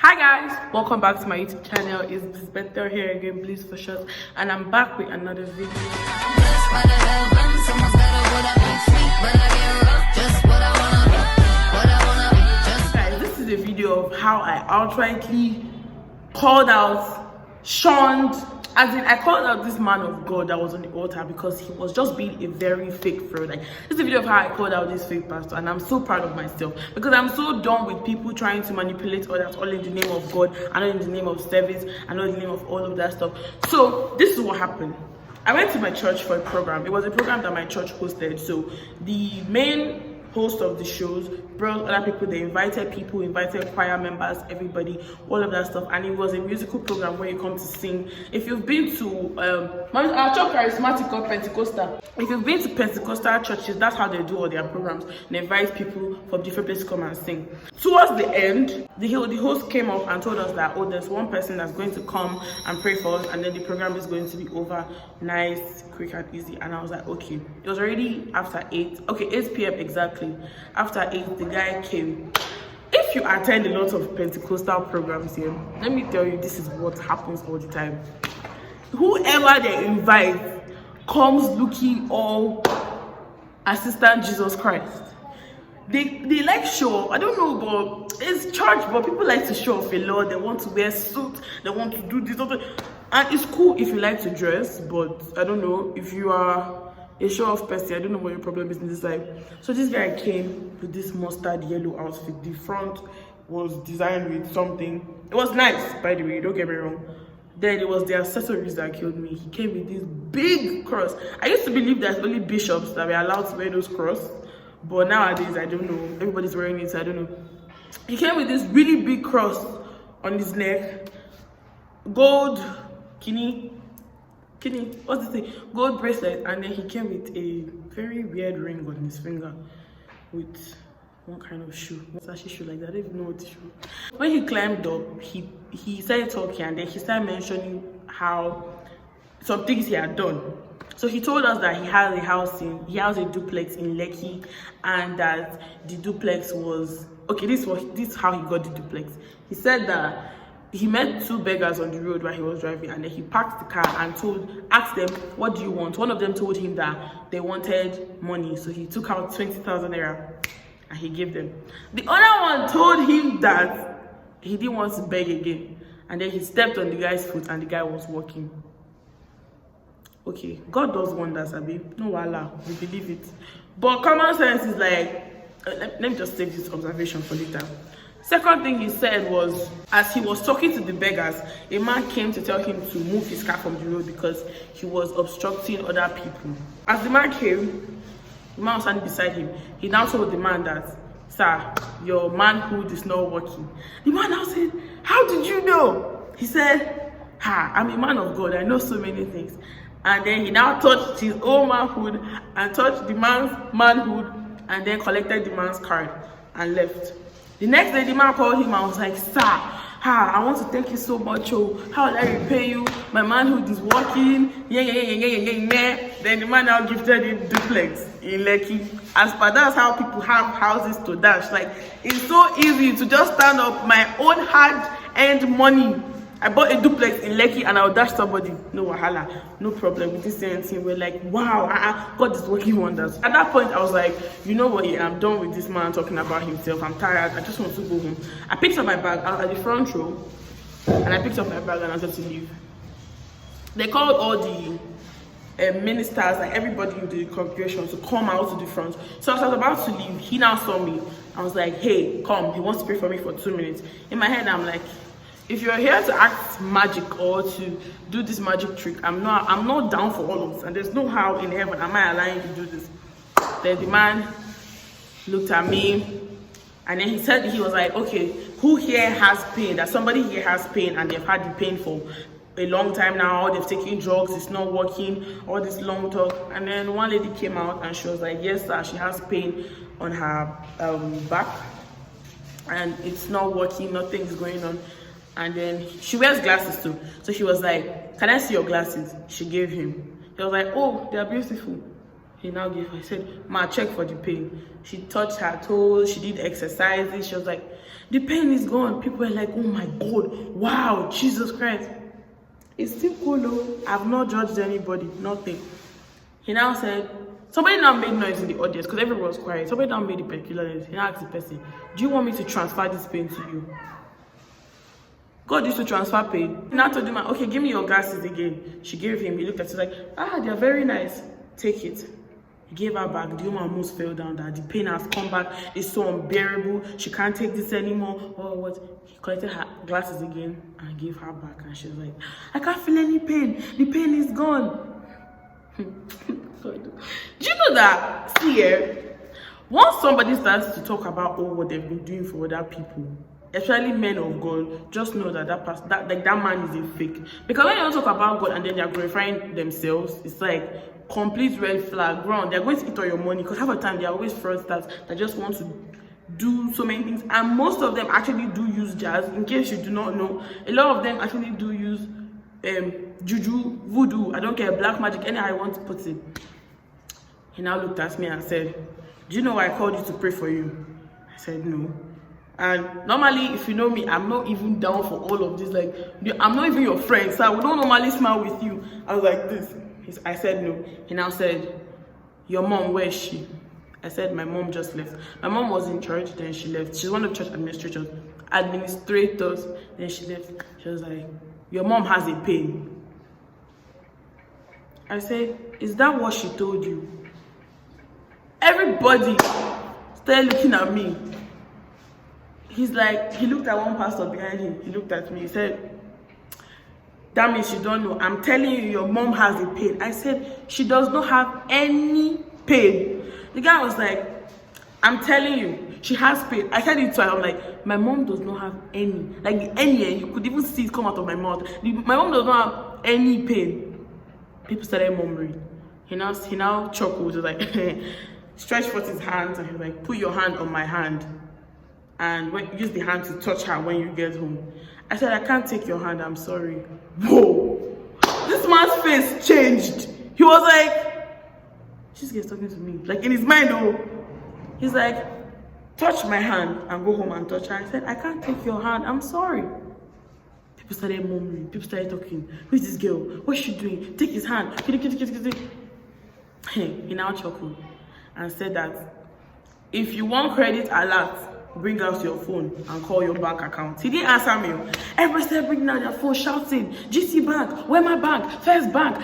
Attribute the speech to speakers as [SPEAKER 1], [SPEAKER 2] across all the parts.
[SPEAKER 1] Hi guys, welcome back to my YouTube channel. It's Bliss.B here again, Bliss for short, and I'm back with another video. Guys, this is a video of how I outrightly called out, shunned, as in I called out this man of God that was on the altar because he was just being a very fake fraud. Like, this is a video of how I called out this fake pastor, and I'm so proud of myself because I'm so done with people trying to manipulate others all in the name of God and all in the name of service and all in the name of all of that stuff. So this is what happened. I went to my church for a program. It was a program that my church hosted. So the main host of the shows brought other people. They invited people, invited choir members, everybody, all of that stuff, and it was a musical program where you come to sing. If you've been to our church charismatic or Pentecostal, if you've been to Pentecostal churches, that's how they do all their programs. They invite people from different places to come and sing. Towards the end, the host came up and told us that, oh, there's one person that's going to come and pray for us, and then the program is going to be over nice, quick and easy. And I was like, okay. It was already after 8 p.m. exactly. After 8, the guy came. If you attend a lot of Pentecostal programs here, let me tell you, this is what happens all the time. Whoever they invite comes looking all assistant Jesus Christ. They like show off. I don't know, but it's church, but people like to show off a lot. They want to wear suits, they want to do this other, and it's cool if you like to dress, but I don't know if you are a show-off person. I don't know what your problem is in this life. So this guy came with this mustard yellow outfit. The front was designed with something. It was nice, by the way, don't get me wrong. Then it was the accessories that killed me. He came with this big cross. I used to believe there's only bishops that were allowed to wear those cross, but nowadays I don't know. Everybody's wearing it, so I don't know. He came with this really big cross on his neck, gold what's the thing? Gold bracelet, and then he came with a very weird ring on his finger with one kind of shoe. What's that shoe like that? I don't even know what the shoe. When he climbed up, he started talking, and then he started mentioning how some things he had done. So he told us that he has a duplex in Lekki, and that the duplex was okay. This is how he got the duplex. He said that he met two beggars on the road while he was driving, and then he parked the car and asked them, what do you want? One of them told him that they wanted money, so he took out 20,000 naira and he gave them. The other one told him that he didn't want to beg again, and then he stepped on the guy's foot and the guy was walking. Okay, God does wonders, Abi. No wala, we believe it. But common sense is like, let me just take this observation for later. Second thing he said was, as he was talking to the beggars, a man came to tell him to move his car from the road because he was obstructing other people. As the man came, the man was standing beside him. He now told the man that, sir, your manhood is not working. The man now said, how did you know? He said, I'm a man of God, I know so many things. And then he now touched his own manhood and touched the man's manhood, and then collected the man's card and left. The next day, the man called him and was like, sir, I want to thank you so much. Oh, how will I repay you? My manhood is working. Yeah. Then the man now gifted him duplex in Lekki. As per that's how people have houses to dash. Like, it's so easy to just stand up my own hard-earned money. I bought a duplex in Lekki and I'll dash somebody. No wahala, no problem with this same thing. We're like, wow, God is working wonders. At that point, I was like, you know what? I'm done with this man talking about himself. I'm tired. I just want to go home. I picked up my bag. I was at the front row, and I picked up my bag and I wanted to leave. They called all the ministers, like everybody in the congregation, to come out to the front. So as I was about to leave, he now saw me. I was like, hey, come. He wants to pray for me for 2 minutes. In my head, I'm like, if you're here to act magic or to do this magic trick, I'm not down for all of this, and there's no how in heaven am I allowing you to do this. Then the man looked at me, and then he was like, okay, who here has pain? That somebody here has pain and they've had the pain for a long time now, they've taken drugs, it's not working, all this long talk. And then one lady came out and she was like, yes sir, she has pain on her back and it's not working, nothing is going on. And then she wears glasses too. So she was like, can I see your glasses? She gave him. He was like, oh, they're beautiful. He now gave her. He said, ma, check for the pain. She touched her toes. She did exercises. She was like, The pain is gone. People were like, oh my God, wow, Jesus Christ. It's still cool though. I've not judged anybody, nothing. He now said, somebody now made noise in the audience because everyone was quiet. Somebody now made the particular noise. He now asked the person, do you want me to transfer this pain to you? God used to transfer pain. He now told him, okay, give me your glasses again. She gave him, he looked at it like, they're very nice. Take it. He gave her back. The woman almost fell down. That the pain has come back. It's so unbearable. She can't take this anymore. Oh, what? He collected her glasses again and gave her back. And she was like, I can't feel any pain. The pain is gone. Do you know that? See here, once somebody starts to talk about what they've been doing for other people, especially men of God, just know that that man is a fake. Because when you don't talk about God and then they're glorifying themselves, it's like complete red flag ground. They're going to eat all your money because half the time they're always fraudsters that just want to do so many things, and most of them actually do use jazz. In case you do not know, a lot of them actually do use juju, voodoo, I don't care, black magic, anyhow I want to put it. He now looked at me and said, do you know why I called you to pray for you? I said no. And normally, if you know me, I'm not even down for all of this. Like, I'm not even your friend, so I would not normally smile with you. I was like this. I said no. He now said, your mom, where is she? I said, my mom just left. My mom was in church, then she left. She's one of the church administrators, then she left. She was like, your mom has a pain. I said, is that what she told you? Everybody started looking at me. He's like, he looked at one pastor behind him. He looked at me. He said, that means you don't know. I'm telling you, your mom has a pain. I said, she does not have any pain. The guy was like, I'm telling you, she has pain. I said it to her. I'm like, my mom does not have any. Like the any, you could even see it come out of my mouth. My mom does not have any pain. People started murmuring. He now chuckled. He was like, stretched forth his hands and he was like, put your hand on my hand and use the hand to touch her when you get home. I said, I can't take your hand, I'm sorry. Whoa! This man's face changed. He was like, this guy's talking to me. Like in his mind, he's like, touch my hand and go home and touch her. I said, I can't take your hand, I'm sorry. People started murmuring, people started talking. Who's this girl? What's she doing? Take his hand. He now chuckled and said that if you want credit alert, bring out your phone and call your bank account. He didn't answer me. Everybody started bringing out their phone, shouting, GT Bank, where my bank, First Bank.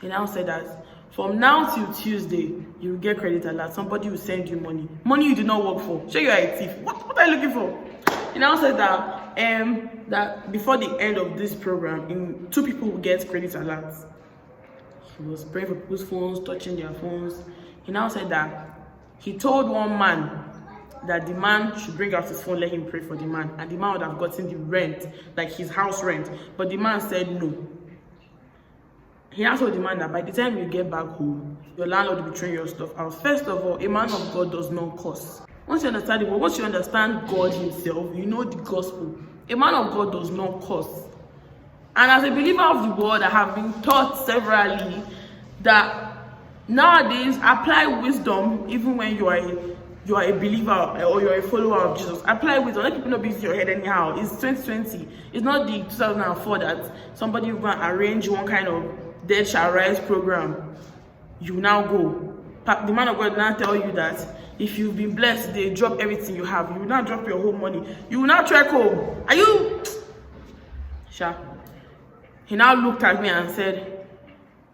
[SPEAKER 1] He now said that from now till Tuesday, you will get credit alert. Somebody will send you money. Money you did not work for. Sure, you are a thief. What are you looking for? He now said that that before the end of this program, 2 people will get credit alerts. He was praying for people's phones, touching their phones. He now said that he told one man that the man should bring out his phone, let him pray for the man, and the man would have gotten the rent, like his house rent, but the man said no. He now told the man that by the time you get back home, your landlord will be throwing your stuff out. First of all, a man of God does not curse. Once you understand it, once you understand God himself, you know the gospel. A man of God does not curse. And as a believer of the word, I have been taught severally that nowadays apply wisdom even when you are a believer or you're a follower of Jesus. Apply wisdom. Let people not beat your head anyhow. It's 2020. It's not the 2004 that somebody will go and arrange one kind of dead shall rise program. You now go. The man of God will now tell you that if you've been blessed, they drop everything you have. You will not drop your whole money. You will not trek home. Are you? Sure. He now looked at me and said,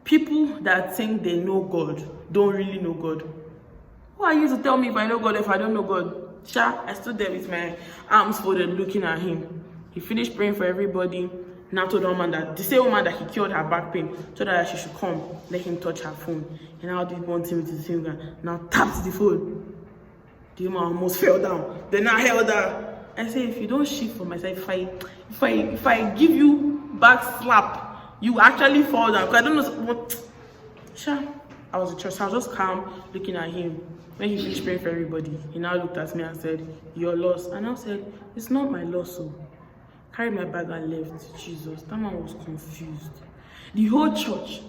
[SPEAKER 1] people that think they know God don't really know God. Who are you to tell me if I know God if I don't know God? Sha, I stood there with my arms folded looking at him. He finished praying for everybody. Now told the woman that the same woman that he cured her back pain, told her that she should come, let him touch her phone. And now did one thing with his finger. Now tapped the phone. The woman almost fell down. Then I held her. I said, if you don't shift for myself, if I give you back slap, you actually fall down. Because I don't know what. Sha, I was in church. I was just calm looking at him. When he finished praying for everybody, he now looked at me and said, your loss. And I said, it's not my loss. So carried my bag and left. Jesus, that man was confused. The whole church,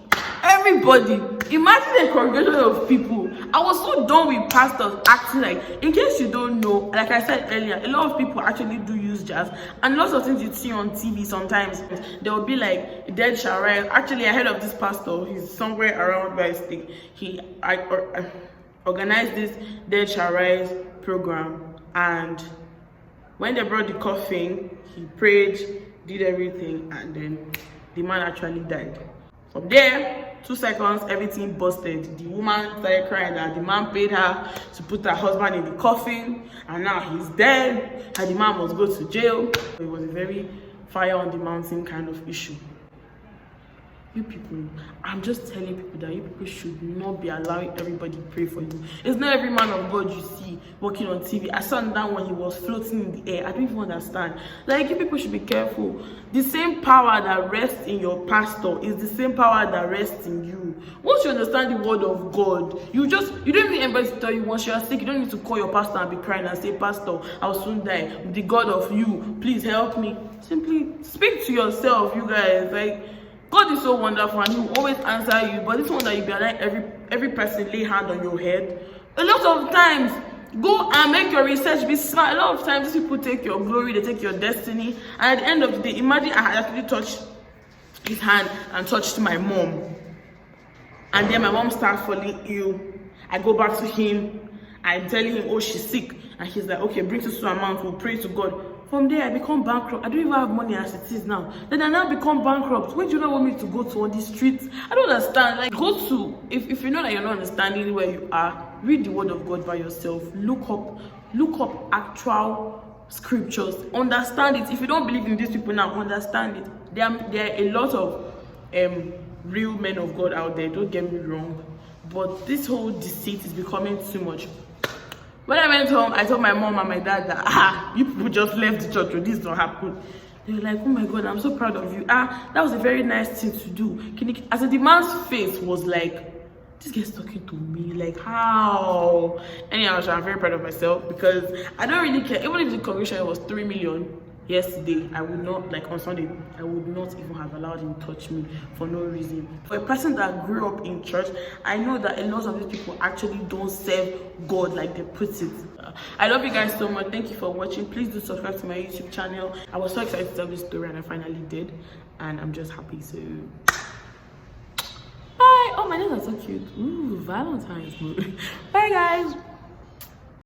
[SPEAKER 1] everybody, imagine a congregation of people I was so done with pastors acting like, in case you don't know, like I said earlier, a lot of people actually do use jazz, and lots of things you see on TV sometimes, there will be like dead shall rise. Actually, I heard of this pastor, he's somewhere around where I stay. I organized this dead shall rise program, and when they brought the coffin, he prayed, did everything, and then the man actually died. From there, 2 seconds, everything busted. The woman started crying that the man paid her to put her husband in the coffin, and now he's dead, and the man must go to jail. It was a very fire on the mountain kind of issue. You people, I'm just telling people that you people should not be allowing everybody to pray for you. It's not every man of God you see walking on TV. I saw that when he was floating in the air. I don't even understand. Like, you people should be careful. The same power that rests in your pastor is the same power that rests in you. Once you understand the word of God, you don't need anybody to tell you once you are sick. You don't need to call your pastor and be crying and say, Pastor, I'll soon die. With the God of you, please help me. Simply speak to yourself, you guys. Like, God is so wonderful and he will always answer you, but this one that you be like every person lay hand on your head. A lot of times, go and make your research be smart. A lot of times people take your glory, they take your destiny, and at the end of the day, imagine I had actually touched his hand and touched my mom, and then my mom starts falling ill. I go back to him, I'm telling him, oh, she's sick, and he's like, okay, bring this to amount, we'll pray to God. From there, I become bankrupt. I don't even have money as it is now. Then I now become bankrupt. Where do you not want me to go to on the streets? I don't understand. Like, go to, if you know that you're not understanding where you are, read the word of God by yourself. Look up actual scriptures. Understand it. If you don't believe in these people now, understand it. There are a lot of real men of God out there. Don't get me wrong. But this whole deceit is becoming too much. When I went home, I told my mom and my dad that, you people just left the church, or this don't happen. They were like, oh my God, I'm so proud of you. That was a very nice thing to do. As the man's face was like, this guy's talking to me, like, how? Anyhow, I'm very proud of myself because I don't really care. Even if the congregation was 3 million yesterday, I would not, like on Sunday, I would not even have allowed him to touch me for no reason. For a person that grew up in church, I know that a lot of these people actually don't serve God like they put it. I love you guys so much. Thank you for watching. Please do subscribe to my YouTube channel. I was so excited to tell this story and I finally did, and I'm just happy. So bye. Oh, my nails are so cute. Ooh, Valentine's mood. Bye guys.